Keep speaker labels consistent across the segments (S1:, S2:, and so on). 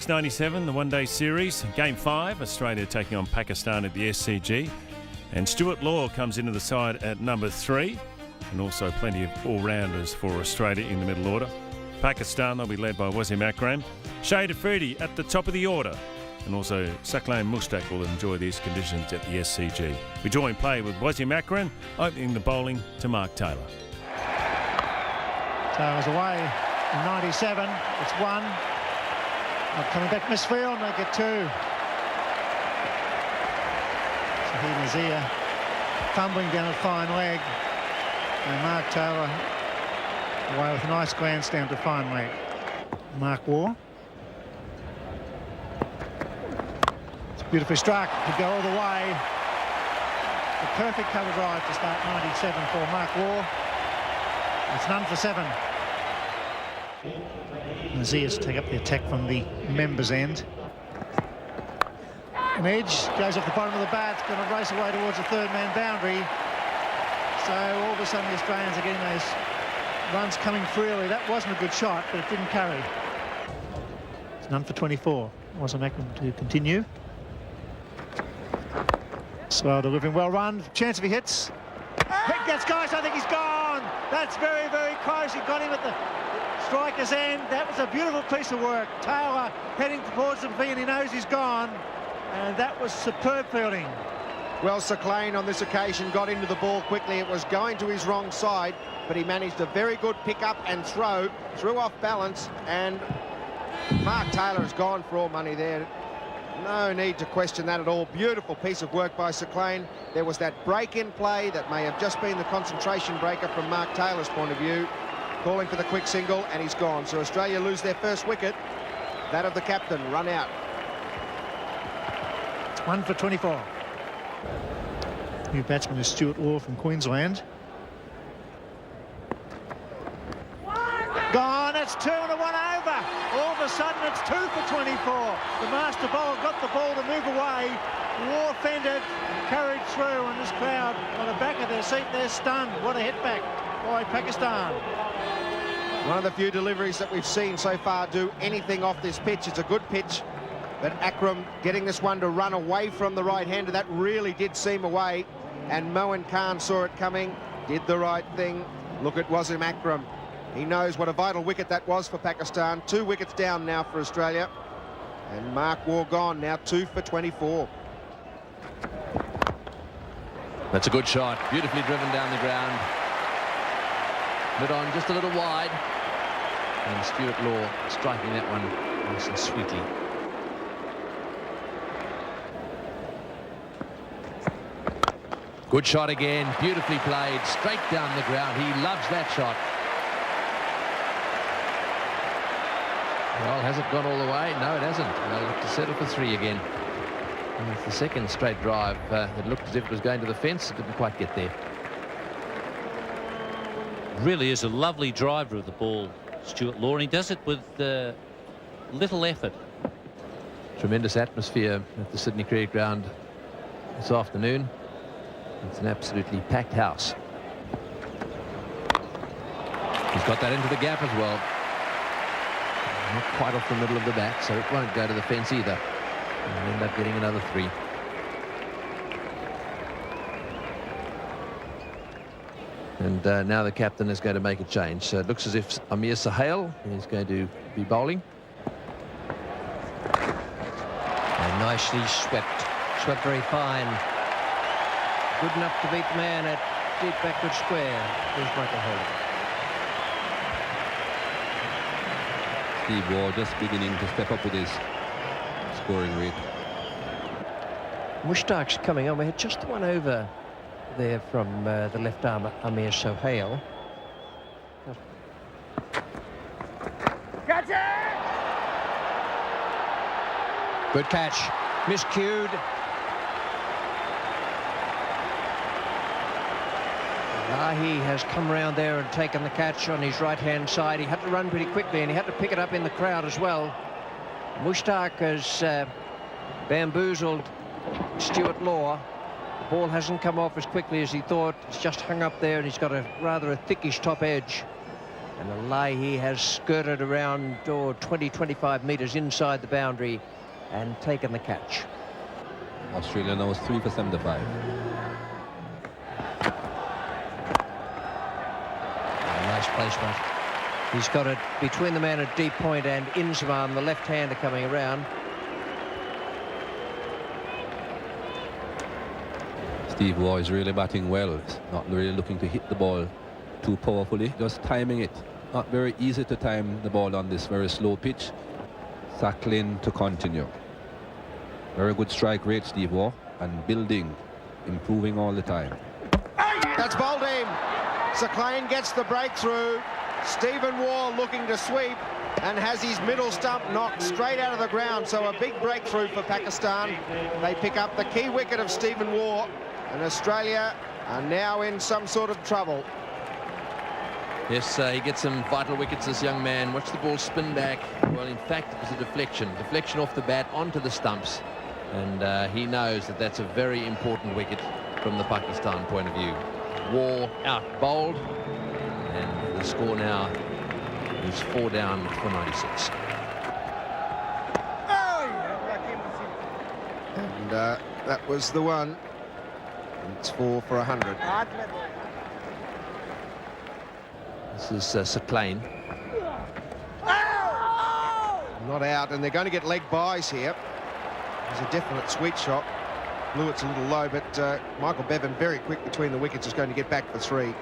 S1: 97, the one-day series. Game 5, Australia taking on Pakistan at the SCG. And Stuart Law comes into the side at number 3. And also plenty of all-rounders for Australia in the middle order. Pakistan, they'll be led by Wasim Akram. Shade Afridi at the top of the order. And also Saklain Mushtaq will enjoy these conditions at the SCG. We join play with Wasim Akram, opening the bowling to Mark Taylor.
S2: Taylor's away in 97. It's 1. Not coming back misfield, and they get 2. Shahid Nazir fumbling down a fine leg. And Mark Taylor away with a nice glance down to fine leg. Mark Waugh. It's beautifully struck to go all the way. The perfect cover drive to start 97 for Mark Waugh. It's none for 7. Nazir's take up the attack from the members' end. An edge goes off the bottom of the bat, going to race away towards the third-man boundary. So all of a sudden the Australians are getting those runs coming freely. That wasn't a good shot, but it didn't carry. It's none for 24. Wasn't Akram to continue. Slow delivering, well run. Chance if he hits. Hit gets close. I think he's gone. That's very, very close. He got him at the striker's end. That was a beautiful piece of work. Taylor heading towards the V, and he knows he's gone. And that was superb fielding.
S3: Well, Saklain on this occasion got into the ball quickly. It was going to his wrong side, but he managed a very good pick-up and threw off balance, and Mark Taylor has gone for all money there. No need to question that at all. Beautiful piece of work by Saklain. There was that break-in play that may have just been the concentration breaker from Mark Taylor's point of view, calling for the quick single, and he's gone. So Australia lose their first wicket, that of the captain, run out.
S2: It's 1 for 24. New batsman is Stuart Law from Queensland. Gone, it's 2 and a 1 over. All of a sudden it's 2 for 24. The master bowler got the ball to move away. Law fended, carried through, and this crowd on the back of their seat, they're stunned. What a hit back by Pakistan.
S3: One of the few deliveries that we've seen so far do anything off this pitch. It's a good pitch, but Akram getting this one to run away from the right-hander, that really did seem away. And Moin Khan saw it coming, did the right thing. Look at Wasim Akram. He knows what a vital wicket that was for Pakistan. 2 wickets down now for Australia. And Mark Waugh gone, now 2 for 24.
S4: That's a good shot, beautifully driven down the ground. Mid on just a little wide. And Stuart Law striking that one nice and sweetly. Good shot again, beautifully played, straight down the ground. He loves that shot. Well, has it gone all the way? No, it hasn't. They'll look to settle for 3 again. And it's the second straight drive. It looked as if it was going to the fence. It didn't quite get there.
S5: Really is a lovely driver of the ball, Stuart Law, and he does it with little effort.
S4: Tremendous atmosphere at the Sydney Cricket Ground this afternoon. It's an absolutely packed house. He's got that into the gap as well. Not quite off the middle of the bat, so it won't go to the fence either. And end up getting another 3. And now the captain is going to make a change. So it looks as if Amir Sahel is going to be bowling.
S6: And nicely swept. Swept very fine. Good enough to beat the man at deep backward square. Here's Michael Holden.
S7: Steve Waugh just beginning to step up with his scoring rate.
S6: Mushtaq's coming on. We had just 1 over there from the left arm, Amir Sohail.
S2: Catch it!
S6: Good catch. Miscued. Lahi has come around there and taken the catch on his right-hand side. He had to run pretty quickly, and he had to pick it up in the crowd as well. Mushtaq has bamboozled Stuart Law. The ball hasn't come off as quickly as he thought. It's just hung up there, and he's got a rather a thickish top edge. And Lahi has skirted around 20-25 metres inside the boundary and taken the catch.
S7: Australia now is 3 for 75.
S6: Nice placement. He's got it between the man at deep point and Inzamam, the left-hander coming around.
S7: Steve Waugh is really batting well. He's not really looking to hit the ball too powerfully, just timing it. Not very easy to time the ball on this very slow pitch. Sacklin to continue. Very good strike rate, Steve Waugh, and building, improving all the time.
S3: That's bowled him. Sacklin gets the breakthrough. Stephen Waugh looking to sweep and has his middle stump knocked straight out of the ground. So a big breakthrough for Pakistan. They pick up the key wicket of Stephen Waugh, and Australia are now in some sort of trouble.
S4: Yes, he gets some vital wickets, this young man. Watch the ball spin back. Well, in fact, it was a deflection off the bat onto the stumps, and he knows that that's a very important wicket from the Pakistan point of view. Waugh out bowled, and the score now is 4 down for 96.
S3: And that was the one. It's 4 for 100.
S4: This is Sacklin.
S3: Not out, and they're going to get leg byes here. There's a definite sweet shot. Blewett's a little low, but Michael Bevan, very quick between the wickets, is going to get back for 3.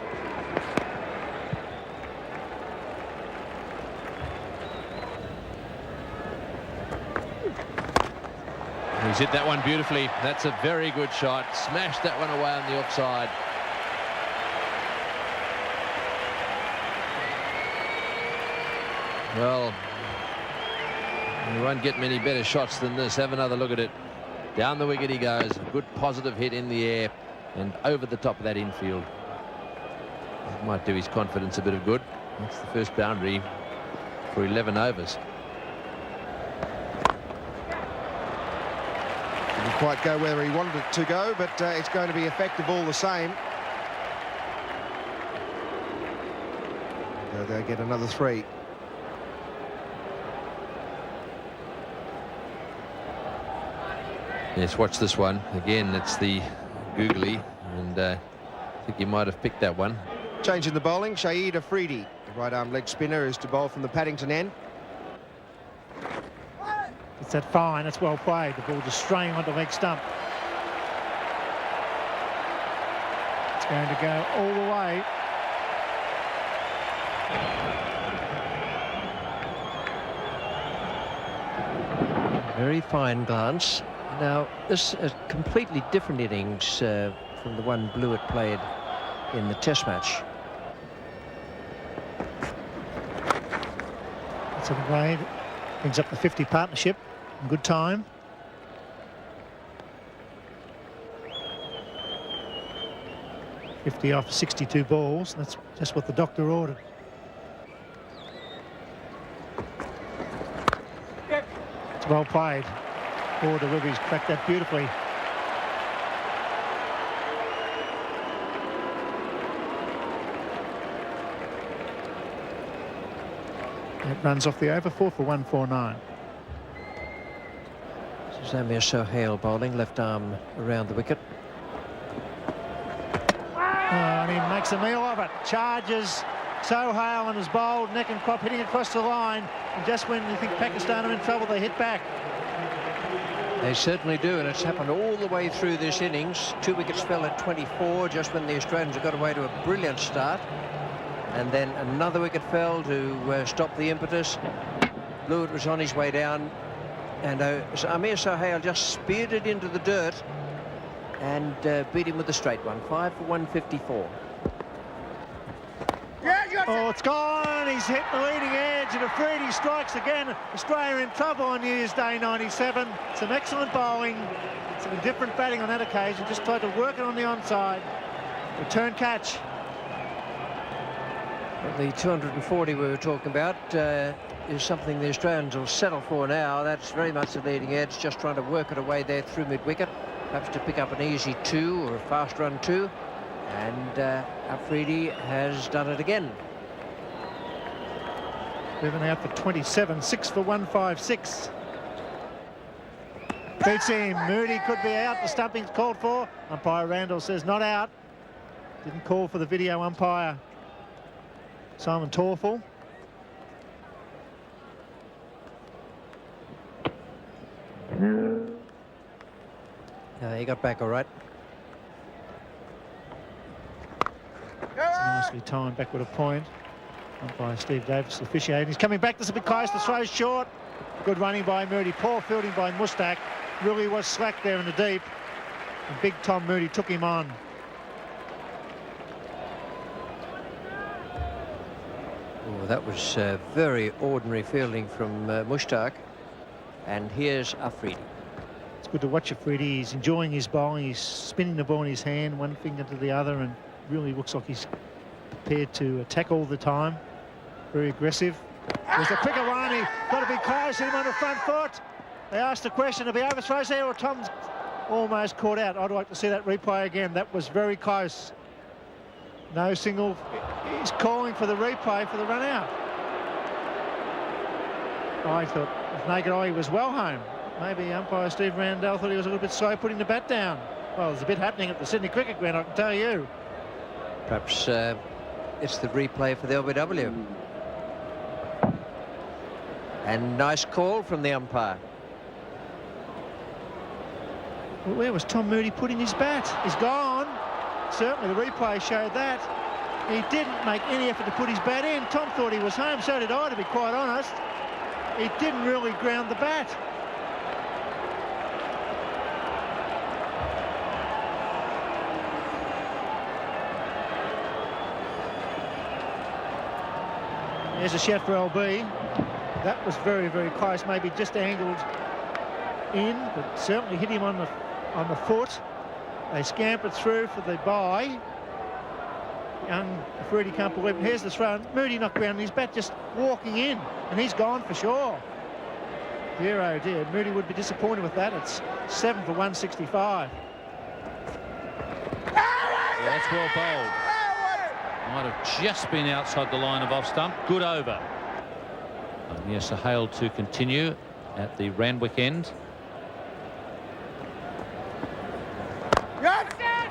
S4: He's hit that one beautifully. That's a very good shot. Smashed that one away on the offside. Well, you won't get many better shots than this. Have another look at it. Down the wicket he goes. A good positive hit in the air and over the top of that infield. It might do his confidence a bit of good. That's the first boundary for 11 overs.
S3: Didn't quite go where he wanted it to go, but it's going to be effective all the same. They'll get another 3.
S4: Yes, watch this one. Again, it's the googly, and I think he might have picked that one.
S3: Changing the bowling, Shahid Afridi, the right-arm leg spinner, is to bowl from the Paddington end.
S2: It's that fine, that's well played. The ball just straying onto leg stump. It's going to go all the way.
S6: Very fine glance. Now, this is a completely different innings from the one Blewett played in the Test match.
S2: That's a played. Brings up the 50 partnership in good time. $50 off 62 balls. That's just what the doctor ordered. It's well played. Border Ribby's cracked that beautifully. It runs off the over. 4 for 149.
S6: This is Amir Sohail bowling, left arm around the wicket.
S2: And he makes a meal of it. Charges Sohail and is bowled, neck and crop, hitting across the line. And just when you think Pakistan are in trouble, they hit back.
S6: They certainly do, and it's happened all the way through this innings. 2 wickets fell at 24, just when the Australians got away to a brilliant start. And then another wicket fell to stop the impetus. Blewett was on his way down, and Amir Sohail just speared it into the dirt and beat him with a straight one. 5 for 154.
S2: Oh, it's gone. He's hit the leading edge, and Afridi strikes again. Australia in trouble on New Year's Day 97. Some excellent bowling, some different batting on that occasion. Just tried to work it on the onside. Return catch.
S6: Well, the 240 we were talking about is something the Australians will settle for now. That's very much the leading edge, just trying to work it away there through mid-wicket, perhaps to pick up an easy 2 or a fast run 2. And Afridi has done it again.
S2: Bevan out for 27, 6 for 156. Beats him. Moody could be out. The stumping's called for. Umpire Randall says not out. Didn't call for the video umpire Simon Torfel.
S6: He got back all right.
S2: It's nicely timed back with a point. Umpire Steve Davis officiating. He's coming back. This is a bit close. The throw's short. Good running by Moody. Poor fielding by Mustak. Really was slack there in the deep. And big Tom Moody took him on.
S6: Oh, that was very ordinary fielding from Mustak. And here's Afridi.
S2: It's good to watch Afridi. He's enjoying his bowling. He's spinning the ball in his hand, one finger to the other, and really looks like he's prepared to attack all the time. Very aggressive. There's a quicker one. He got a big close, hit him on the front foot. They asked the question, to be overthrows there, or Tom's almost caught out. I'd like to see that replay again. That was very close. No single. He's calling for the replay for the run out. I thought with naked eye he was well home. Maybe umpire Steve Randall thought he was a little bit slow putting the bat down. Well, there's a bit happening at the Sydney Cricket Ground, I can tell you.
S6: Perhaps it's the replay for the LBW. And nice call from the umpire.
S2: Well, where was Tom Moody putting his bat? He's gone. Certainly the replay showed that. He didn't make any effort to put his bat in. Tom thought he was home, so did I, to be quite honest. He didn't really ground the bat. There's a shot for LB. That was very, very close, maybe just angled in, but certainly hit him on the foot. They scampered through for the bye. Young Freddie can't believe it. Here's the throw. Moody not grounding his bat, just walking in, and he's gone for sure. Dear, oh dear. Moody would be disappointed with that. It's 7 for 165.
S5: Yeah, that's well bowled. Might have just been outside the line of off stump. Good over. And yes, a hail to continue at the Randwick end.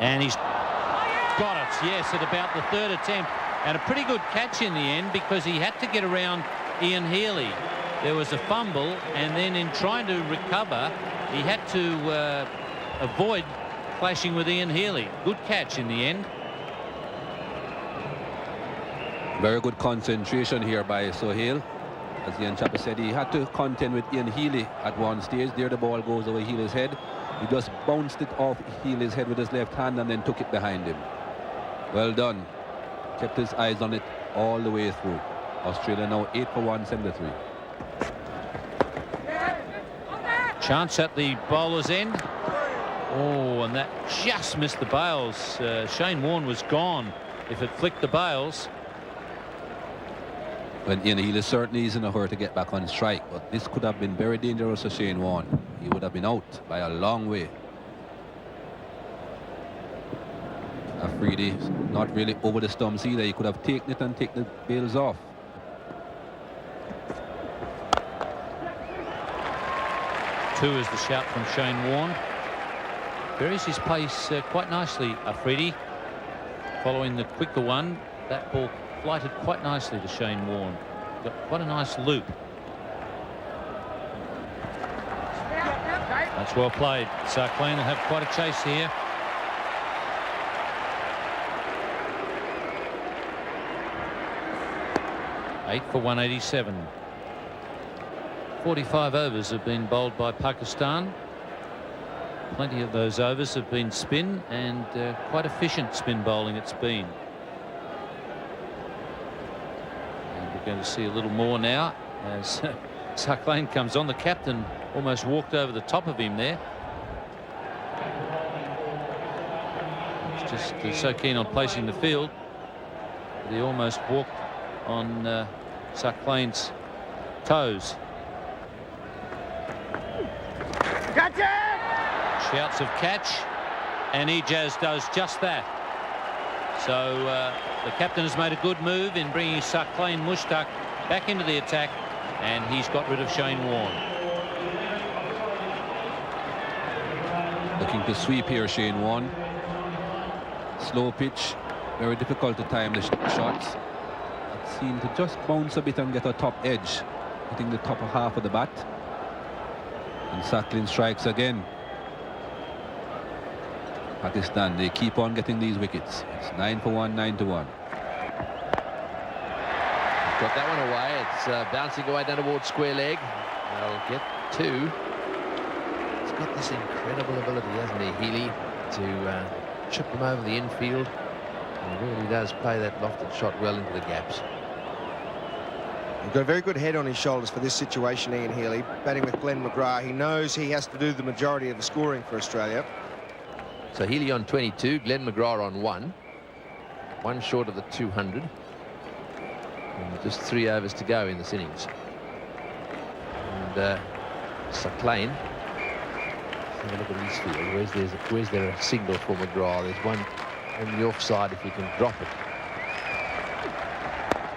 S5: And he's got it, yes, at about the third attempt. And a pretty good catch in the end, because he had to get around Ian Healy. There was a fumble, and then in trying to recover, he had to avoid clashing with Ian Healy. Good catch in the end.
S7: Very good concentration here by Sohail. As Ian Chapper said, he had to contend with Ian Healy at one stage. There the ball goes over Healy's head. He just bounced it off Healy's head with his left hand and then took it behind him. Well done. Kept his eyes on it all the way through. Australia now 8 for 173.
S5: Chance at the bowler's end. Oh, and that just missed the bails. Shane Warne was gone if it flicked the bails.
S7: When Ian Healy certainly is in a hurry to get back on strike, but this could have been very dangerous for Shane Warne. He would have been out by a long way. Afridi not really over the stumps either. He could have taken it and taken the bails off.
S5: Two is the shout from Shane Warne. Varies his pace quite nicely, Afridi. Following the quicker one, that ball flighted quite nicely to Shane Warne. Got quite a nice loop. That's well played. Sarkleen will have quite a chase here. Eight for 187. 45 overs have been bowled by Pakistan. Plenty of those overs have been spin, and quite efficient spin bowling it's been. And we're going to see a little more now as Sarkleen comes on. The captain almost walked over the top of him there. He's just so keen on placing the field that he almost walked on Sarkleen's toes. Shouts of catch, and Ijaz does just that. So the captain has made a good move in bringing Sarkleen Mushtaq back into the attack, and he's got rid of Shane Warne.
S7: Looking to sweep here, Shane Warne. Slow pitch, very difficult to time the shots. It seemed to just bounce a bit and get a top edge, hitting the top half of the bat. And Sacklin strikes again. Pakistan, they keep on getting these wickets. It's 9 for 1, 9 to 1.
S4: Got that one away. It's bouncing away down towards square leg. They'll get 2. He's got this incredible ability, hasn't he, Healy, to chip them over the infield. And he really does play that lofted shot well into the gaps.
S3: He's got a very good head on his shoulders for this situation, Ian Healy, batting with Glenn McGrath. He knows he has to do the majority of the scoring for Australia.
S4: So Healy on 22, Glenn McGrath on 1. 1 short of the 200. And just 3 overs to go in this innings. And Sacklin, have a look at his field. Where's there a signal for McGrath? There's one on the offside if he can drop it.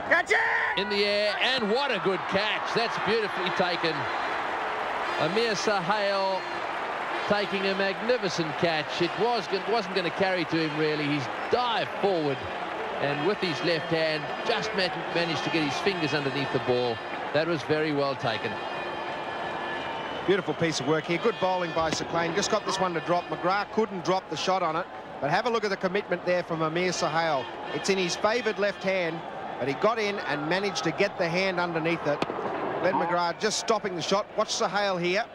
S3: Catch it!
S4: In the air, and what a good catch. That's beautifully taken. Amir Sahel taking a magnificent catch. It wasn't going to carry to him, really. He's dived forward, and with his left hand, just managed to get his fingers underneath the ball. That was very well taken.
S3: Beautiful piece of work here. Good bowling by Sacklin. Just got this one to drop. McGrath couldn't drop the shot on it, but have a look at the commitment there from Amir Sahel. It's in his favoured left hand, but he got in and managed to get the hand underneath it. Glenn McGrath just stopping the shot. Watch Sahel here.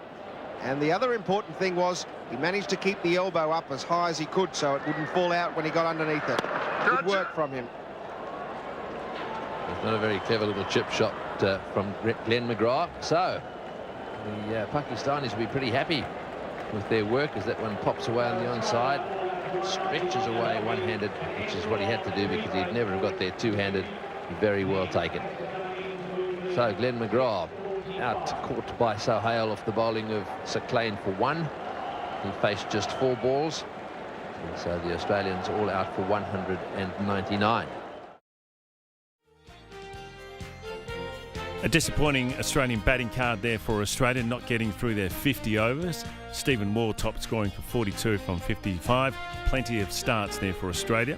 S3: And the other important thing was he managed to keep the elbow up as high as he could so it wouldn't fall out when he got underneath it. Good work from him.
S4: It's not a very clever little chip shot from Glenn McGrath. So the Pakistanis will be pretty happy with their work as that one pops away on the onside. Stretches away one-handed, which is what he had to do because he'd never have got there two-handed. Very well taken. So Glenn McGrath out caught by Sahel off the bowling of Sacklin for 1. He faced just 4 balls. And so the Australians all out for 199.
S1: A disappointing Australian batting card there for Australia, not getting through their 50 overs. Stephen Moore top scoring for 42 from 55. Plenty of starts there for Australia.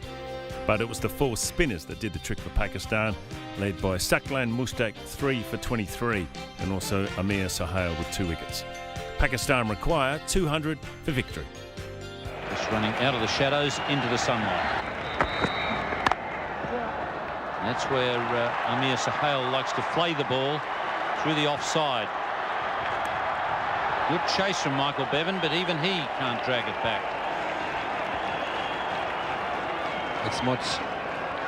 S1: But it was the 4 spinners that did the trick for Pakistan, led by Sacklin Mushtaq 3 for 23 and also Amir Sahel with 2 wickets. Pakistan require 200 for victory.
S5: Just running out of the shadows into the sunlight. That's where Amir Sahel likes to flay the ball through the offside. Good chase from Michael Bevan, but even he can't drag it back.
S7: It's much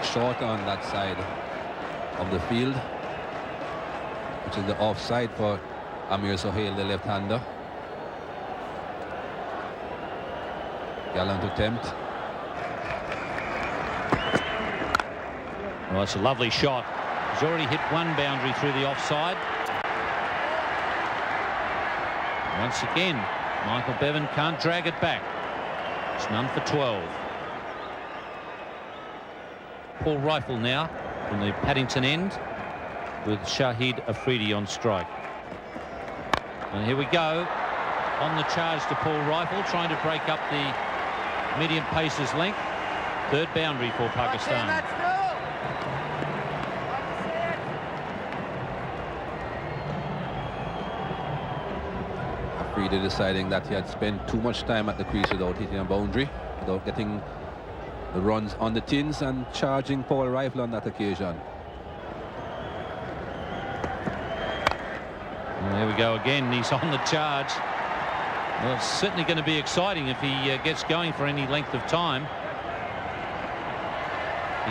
S7: shorter on that side of the field, which is the offside for Amir Sahel, the left-hander. Gallant attempt.
S5: Well, it's a lovely shot. He's already hit 1 boundary through the offside. Once again, Michael Bevan can't drag it back. It's none for 12. Paul Rifle now from the Paddington end with Shahid Afridi on strike. And here we go on the charge to Paul Rifle, trying to break up the medium pacer's length. 3rd boundary for Pakistan.
S7: Afridi deciding that he had spent too much time at the crease without hitting a boundary, without getting the runs on the tins, and charging Paul Rifle on that occasion.
S5: And there we go again. He's on the charge. Well, it's certainly going to be exciting if he gets going for any length of time.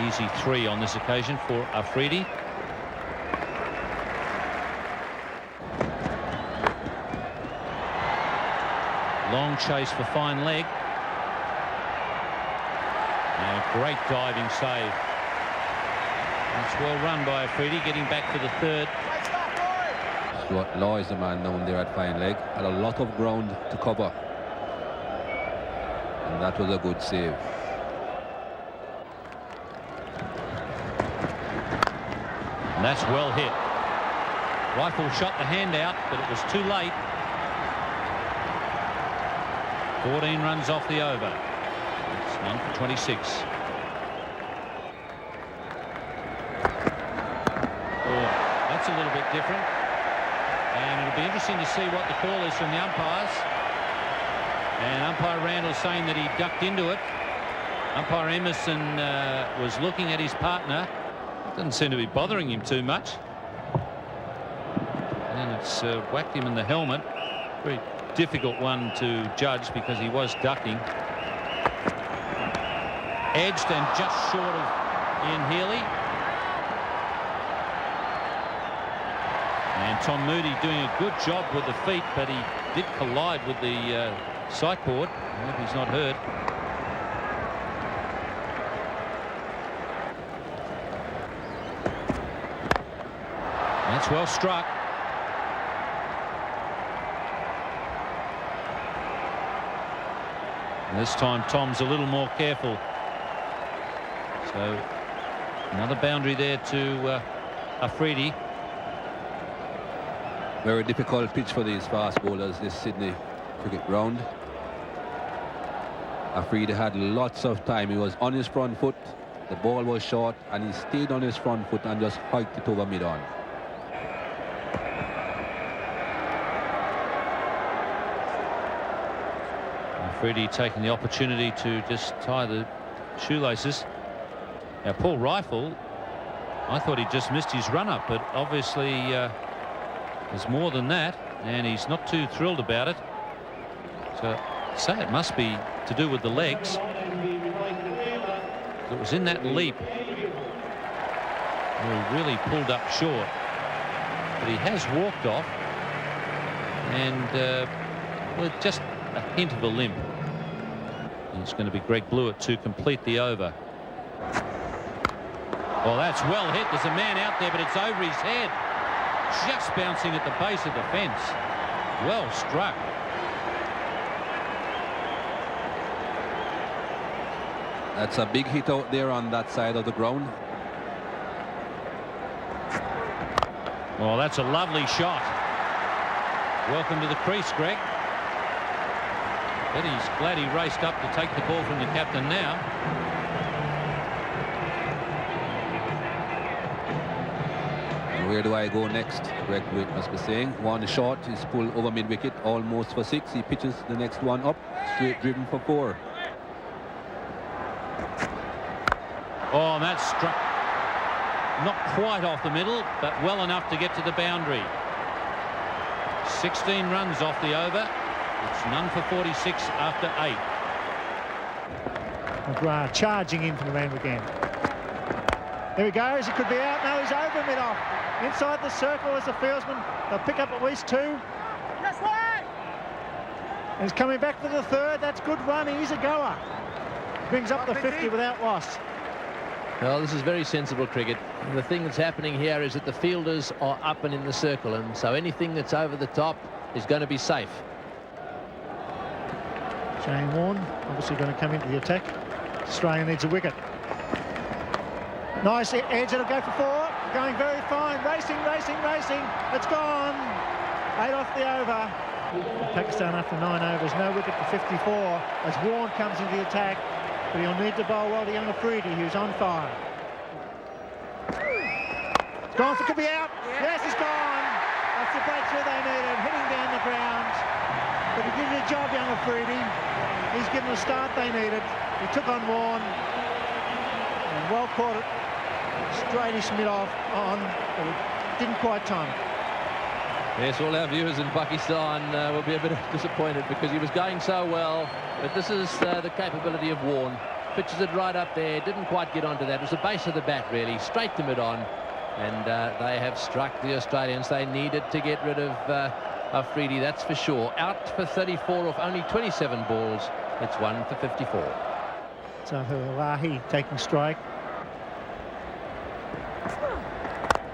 S5: Easy 3 on this occasion for Afridi. Long chase for fine leg. And a great diving save. That's well run by Afridi, getting back for the 3rd.
S7: Stuart Law is the man down there at fine leg. Had a lot of ground to cover. And that was a good save.
S5: And that's well hit. Rifle shot the hand out, but it was too late. 14 runs off the over. It's none for 26. Oh, that's a little bit different. And it'll be interesting to see what the call is from the umpires. And umpire Randall saying that he ducked into it. Umpire Emerson was looking at his partner. Doesn't seem to be bothering him too much. And it's whacked him in the helmet. Very difficult one to judge because he was ducking. Edged and just short of Ian Healy. And Tom Moody doing a good job with the feet, but he did collide with the sight board. I hope he's not hurt. That's well struck. And this time Tom's a little more careful. So another boundary there to Afridi.
S7: Very difficult pitch for these fast bowlers, this Sydney cricket ground. Afridi had lots of time. He was on his front foot. The ball was short and he stayed on his front foot and just hiked it over mid-on.
S5: Afridi taking the opportunity to just tie the shoelaces. Now Paul Rifle, I thought he just missed his run-up, but obviously there's more than that, and he's not too thrilled about it. So I'd say it must be to do with the legs. It was in that leap where he really pulled up short, but he has walked off and with just a hint of a limp. And it's going to be Greg Blewett to complete the over. Well, that's well hit. There's a man out there, but it's over his head. Just bouncing at the base of the fence. Well struck.
S7: That's a big hit out there on that side of the ground.
S5: Well, that's a lovely shot. Welcome to the crease, Greg. But he's glad he raced up to take the ball from the captain now.
S7: Where do I go next? Greg Blewett must be saying. One shot is pulled over mid-wicket, almost for 6. He pitches the next one up, straight driven for 4.
S5: Oh, and that's struck not quite off the middle, but well enough to get to the boundary. 16 runs off the over. It's none for 46 after 8.
S2: McGrath charging in from the Randwick end. There he goes. He could be out. No, he's over mid-off. Inside the circle as the fieldsman. They'll pick up at least 2. Yes, way! And he's coming back for the 3rd. That's good run. He's a goer. Brings up the 50 without loss.
S4: Well, this is very sensible cricket. The thing that's happening here is that the fielders are up and in the circle, and so anything that's over the top is going to be safe.
S2: Shane Warne obviously going to come into the attack. Australia needs a wicket. Nice edge. It'll go for 4. Going very fine. Racing, racing, racing. It's gone. 8 off the over. Pakistan after 9 overs. No wicket for 54 as Warne comes into the attack. But he'll need to bowl well to young Afridi, who's on fire. It's gone. It could be out. Yes, it's gone. That's the breakthrough they needed. Hitting down the ground. But he did a job, young Afridi. He's given the start they needed. He took on Warne. And well caught it. Straightish mid-off on. But it didn't quite time it.
S4: Yes, all our viewers in Pakistan will be a bit disappointed because he was going so well. But this is the capability of Warne. Pitches it right up there. Didn't quite get onto that. It was the base of the bat, really. Straight to mid-on. And they have struck the Australians. They needed to get rid of Afridi, that's for sure. Out for 34 off only 27 balls. It's 1 for 54.
S2: So Lahi taking strike.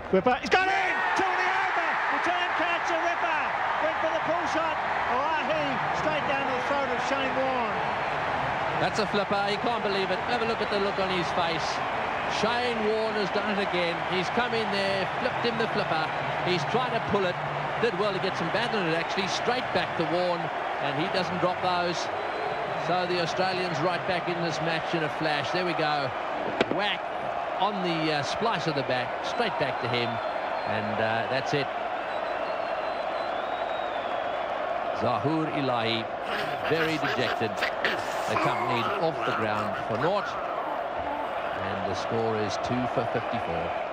S2: Whipper. He's got in! 2 in the over! Return catch and Whipper. Went for the pull shot. Lahi straight down to the throat of Shane Warne.
S4: That's a flipper. He can't believe it. Have a look at the look on his face. Shane Warne has done it again. He's come in there, flipped him the flipper, He's trying to pull it. Did well to get some bat in it, actually. Straight back to Warren, and he doesn't drop those. So the Australians right back in this match in a flash. There we go. Whack on the splice of the bat. Straight back to him. And that's it. Zahur Ilahi, very dejected, accompanied off the ground for naught. And the score is 2 for 54.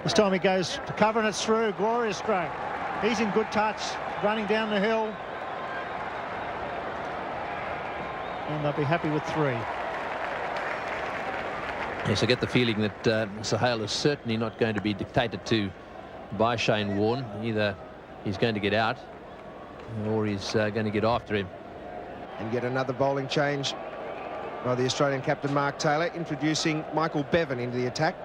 S2: This time he goes to cover and it's through. Glorious stroke. He's in good touch, running down the hill. And they'll be happy with 3.
S4: Yes, I get the feeling that Sahel is certainly not going to be dictated to by Shane Warne. Either he's going to get out or he's going to get after him.
S3: And yet another bowling change by the Australian captain Mark Taylor, introducing Michael Bevan into the attack.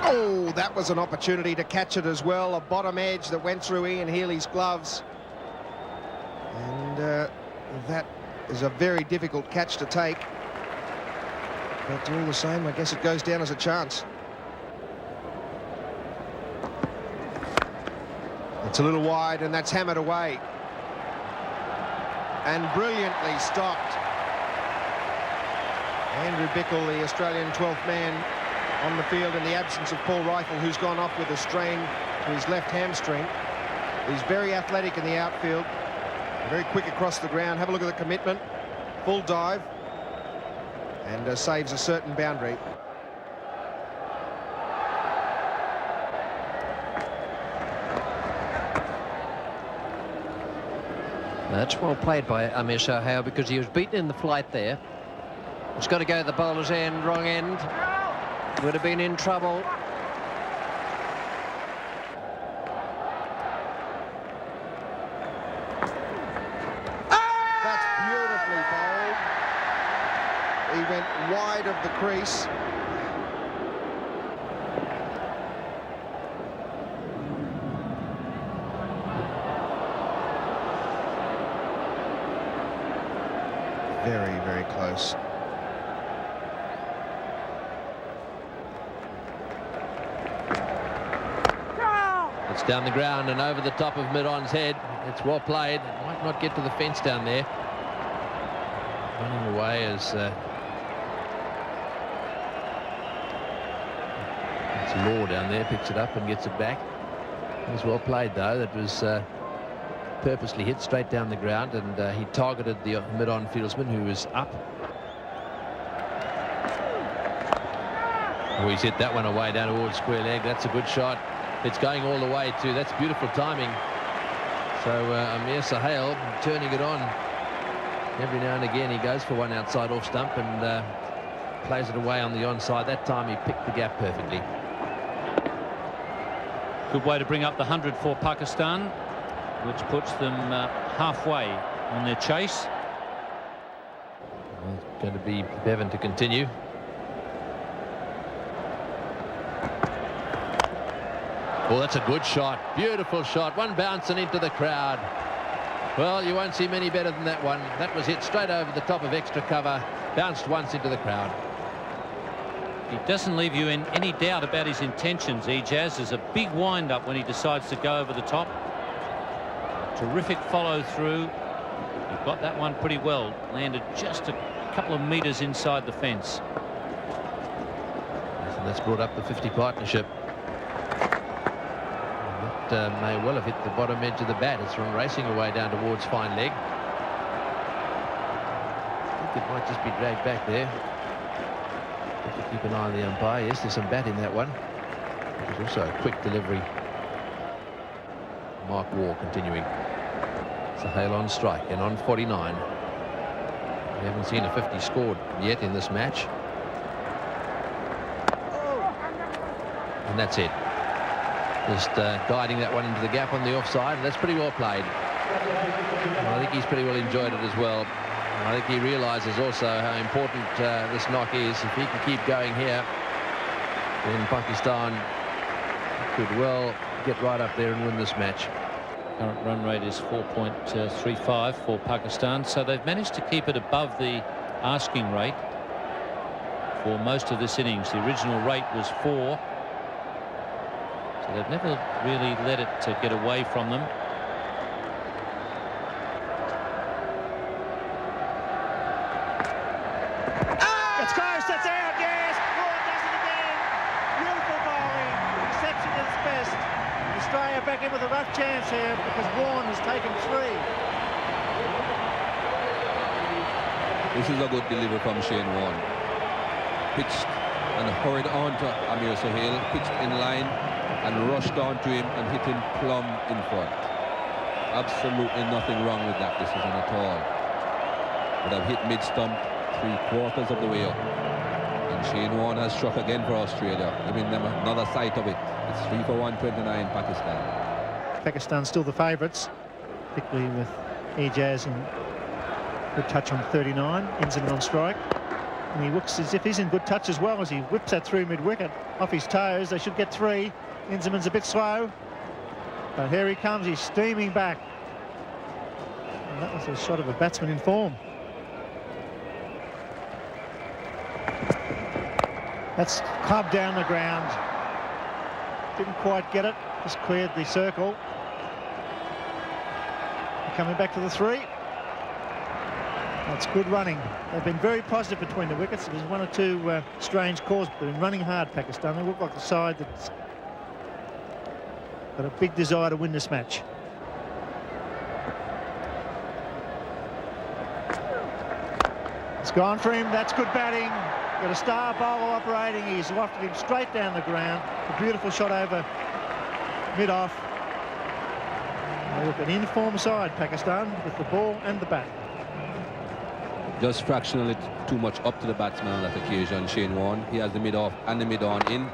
S3: Oh, that was an opportunity to catch it as well. A bottom edge that went through Ian Healy's gloves. And that is a very difficult catch to take. But all the same, I guess it goes down as a chance. It's a little wide, and that's hammered away. And brilliantly stopped. Andrew Bickle, the Australian 12th man on the field in the absence of Paul Rifle, who's gone off with a strain to his left hamstring. He's very athletic in the outfield. Very quick across the ground. Have a look at the commitment. Full dive. And saves a certain boundary.
S6: That's well played by Amir Sahel, because he was beaten in the flight there. It's got to go to the bowler's end, wrong end. Would have been in trouble.
S3: He went wide of the crease. Very, very close.
S4: It's down the ground and over the top of mid-on's head. It's well played. It might not get to the fence down there. Running away as it's Law down there, picks it up and gets it back. It was well played though. That was purposely hit straight down the ground, and he targeted the mid-on fieldsman who was up. Oh, he's hit that one away down towards square leg. That's a good shot. It's going all the way too. That's beautiful timing. So Amir Sahel turning it on. Every now and again he goes for one outside off stump and plays it away on the onside. That time he picked the gap perfectly.
S5: Good way to bring up the 100 for Pakistan, which puts them halfway on their chase.
S4: Well, it's going to be Bevan to continue. Oh, that's a good shot. Beautiful shot. One bouncing into the crowd. Well, you won't see many better than that one. That was hit straight over the top of extra cover. Bounced once into the crowd.
S5: He doesn't leave you in any doubt about his intentions, Ejaz. There's a big wind-up when he decides to go over the top. Terrific follow-through. He got that one pretty well. Landed just a couple of metres inside the fence.
S4: And that's brought up the 50 partnership. That may well have hit the bottom edge of the bat. It's from racing away down towards fine leg. I think it might just be dragged back there. Have to keep an eye on the umpire. Yes, there's some bat in that one. There's also a quick delivery. Mark Waugh continuing. Sahel on strike and on 49. We haven't seen a 50 scored yet in this match. And that's it. Just guiding that one into the gap on the offside, and that's pretty well played. And I think he's pretty well enjoyed it as well. And I think he realises also how important this knock is. If he can keep going here, then Pakistan could well get right up there and win this match.
S5: Current run rate is 4.35 for Pakistan, so they've managed to keep it above the asking rate for most of this innings. The original rate was 4. So they've never really let it get away from them.
S2: It's close, that's out, yes! Vaughan does it again! Beautiful bowling, reception at its best. Australia back in with a rough chance here because Vaughan has taken 3.
S7: This is a good delivery from Shane Warne. Pitched and hurried on to Amir Sohail, pitched in line and rushed on to him and hit him plumb in front. Absolutely nothing wrong with that decision at all. Would have hit mid-stump 3/4 of the way up. And Shane Warne has struck again for Australia, giving them another sight of it. It's 3 for 129 Pakistan.
S2: Pakistan still the favourites, particularly with Ijaz and good touch on 39, Inzamam on strike. And he looks as if he's in good touch as well as he whips that through mid-wicket. Off his toes, they should get 3. Inzaman's a bit slow, but here he comes, he's steaming back. And that was a shot of a batsman in form. That's clubbed down the ground. Didn't quite get it, just cleared the circle. Coming back to the 3. That's good running. They've been very positive between the wickets. There's 1 or 2 strange calls, but they've been running hard, Pakistan. They look like the side that's got a big desire to win this match. It's gone for him. That's good batting. Got a star bowler operating. He's lofted him straight down the ground. A beautiful shot over mid-off. They look an in-form side, Pakistan, with the ball and the bat.
S7: Just fractionally too much up to the batsman on that occasion, Shane Warne. He has the mid-off and the mid-on in.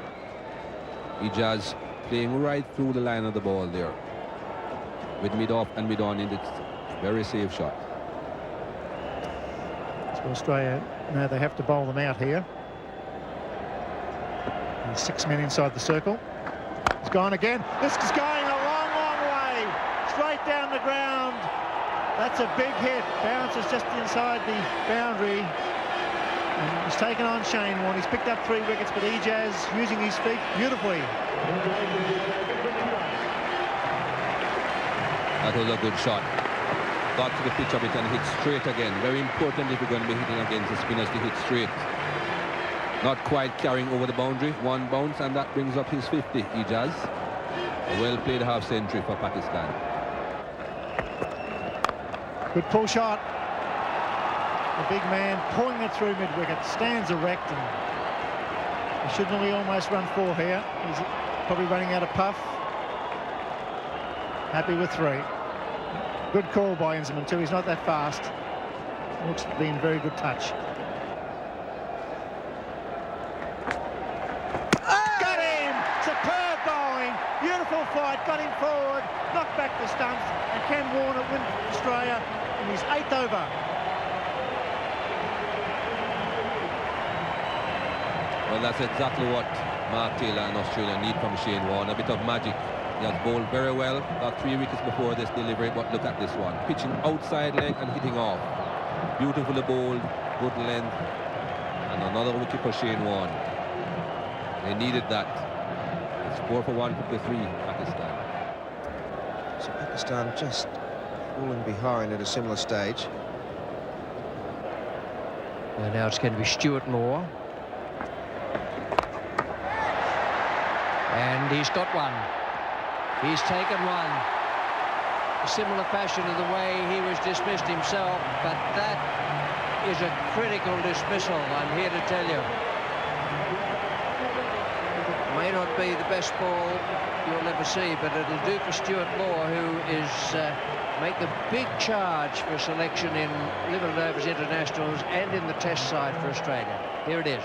S7: Ijaz playing right through the line of the ball there. With mid-off and mid-on in, it's a very safe shot.
S2: So Australia, now they have to bowl them out here. And 6 men inside the circle. It's gone again. This is going a long, long way. Straight down the ground. That's a big hit. Bounces just inside the boundary. And he's taken on Shane Warne. He's picked up 3 wickets, but Ijaz using his feet beautifully.
S7: That was a good shot. Got to the pitch of it and hit straight again. Very important if you're going to be hitting against the spinners to hit straight. Not quite carrying over the boundary. 1 bounce, and that brings up his 50, Ijaz. A well-played half-century for Pakistan.
S2: Good pull shot. The big man pulling it through mid-wicket, stands erect, and he should nearly almost run 4 here. He's probably running out of puff. Happy with 3. Good call by Inzaman too. He's not that fast. Looks to be in very good touch. Got him! Superb bowling. Beautiful fight. Got him forward. Knocked back the stumps, and Cam Warner win Australia in his 8th over.
S7: Well, that's exactly what Mark Taylor and Australia need from Shane Warne. A bit of magic. He has bowled very well. Got 3 wickets before this delivery, but look at this one. Pitching outside leg and hitting off. Beautifully bowled, good length. And another wicket for Shane Warne. They needed that. It's 4 for 153, Pakistan.
S3: So Pakistan just falling behind at a similar stage.
S6: And now it's going to be Stuart Law. And he's got 1. He's taken 1. A similar fashion of the way he was dismissed himself, but that is a critical dismissal, I'm here to tell you. May not be the best ball you'll ever see, but it'll do for Stuart Law, who is make the big charge for selection in limited overs internationals and in the test side for Australia. Here it is.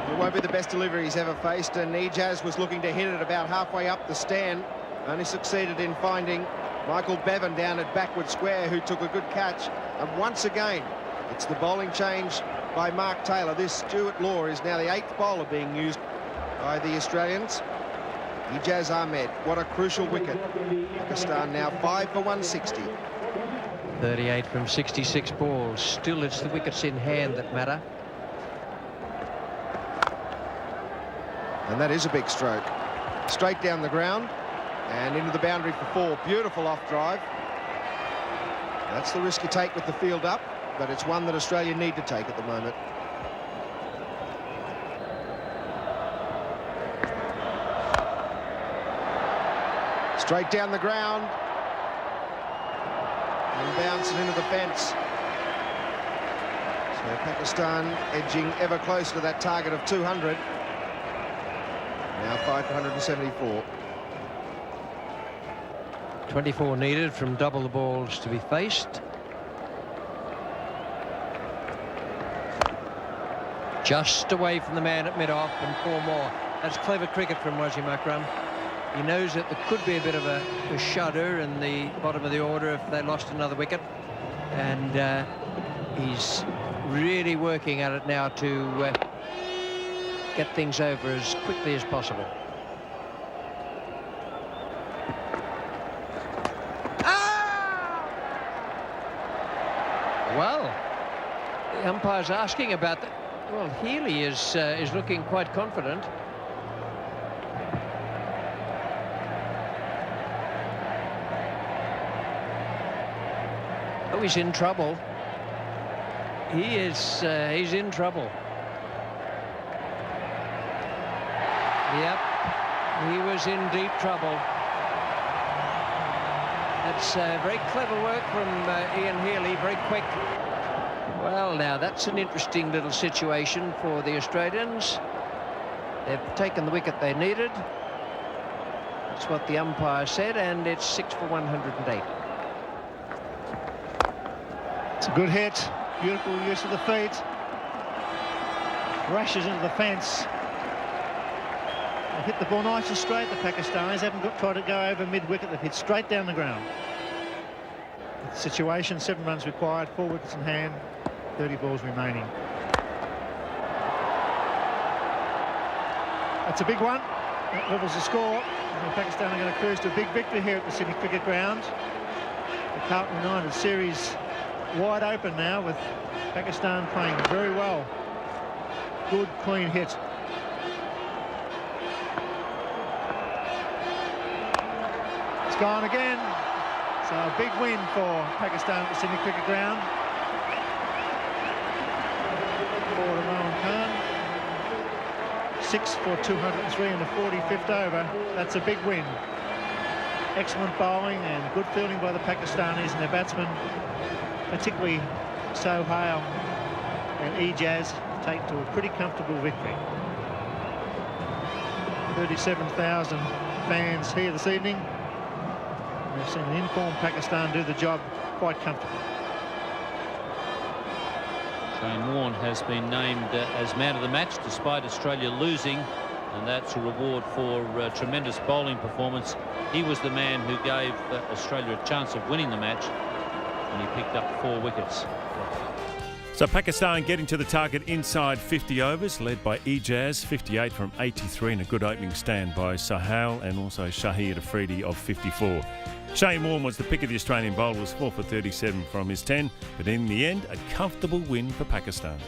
S3: It won't be the best delivery he's ever faced, and Ijaz was looking to hit it about halfway up the stand. Only succeeded in finding Michael Bevan down at backward square, who took a good catch. And once again, it's the bowling change by Mark Taylor. This Stuart Law is now the 8th bowler being used by the Australians. Ijaz Ahmed, what a crucial wicket. Pakistan now 5 for 160.
S6: 38 from 66 balls. Still, it's the wickets in hand that matter.
S3: And that is a big stroke. Straight down the ground and into the boundary for 4. Beautiful off drive. That's the risk you take with the field up, but it's one that Australia need to take at the moment. Straight down the ground and bouncing into the fence. So Pakistan edging ever closer to that target of 200. Now 5 for 174.
S6: 24 needed from double the balls to be faced. Just away from the man at mid-off and 4 more. That's clever cricket from Wazim Akram. He knows that there could be a bit of a shudder in the bottom of the order if they lost another wicket. And he's really working at it now to get things over as quickly as possible. Well, the umpire's asking about that. Well, Healy is looking quite confident. Oh, he's in trouble. He is. He's in trouble. Yep, he was in deep trouble. That's very clever work from Ian Healy, very quick. Well, now that's an interesting little situation for the Australians. They've taken the wicket they needed. That's what the umpire said, and it's 6 for 108.
S2: It's a good hit. Beautiful use of the feet. Rushes into the fence. They've hit the ball nice and straight, the Pakistanis. Haven't tried to go over mid-wicket. They've hit straight down the ground. Situation, 7 runs required, 4 wickets in hand, 30 balls remaining. That's a big one. That levels the score. And Pakistan are going to cruise to a big victory here at the Sydney Cricket Ground. The Carlton United series wide open now, with Pakistan playing very well. Good, clean hit. It's gone again. So a big win for Pakistan at the Sydney Cricket Ground. For Imran Khan. 6 for 203 in the 45th over. That's a big win. Excellent bowling and good fielding by the Pakistanis and their batsmen, particularly Sohail and Ijaz, take to a pretty comfortable victory. 37,000 fans here this evening. We've seen an informed Pakistan do the job quite comfortably.
S5: Shane Warne has been named as man of the match despite Australia losing, and that's a reward for tremendous bowling performance. He was the man who gave Australia a chance of winning the match, and he picked up 4 wickets.
S1: So Pakistan getting to the target inside 50 overs, led by Ijaz, 58 from 83, and a good opening stand by Sohail and also Shahid Afridi of 54. Shane Warne was the pick of the Australian bowlers, 4 for 37 from his 10, but in the end, a comfortable win for Pakistan.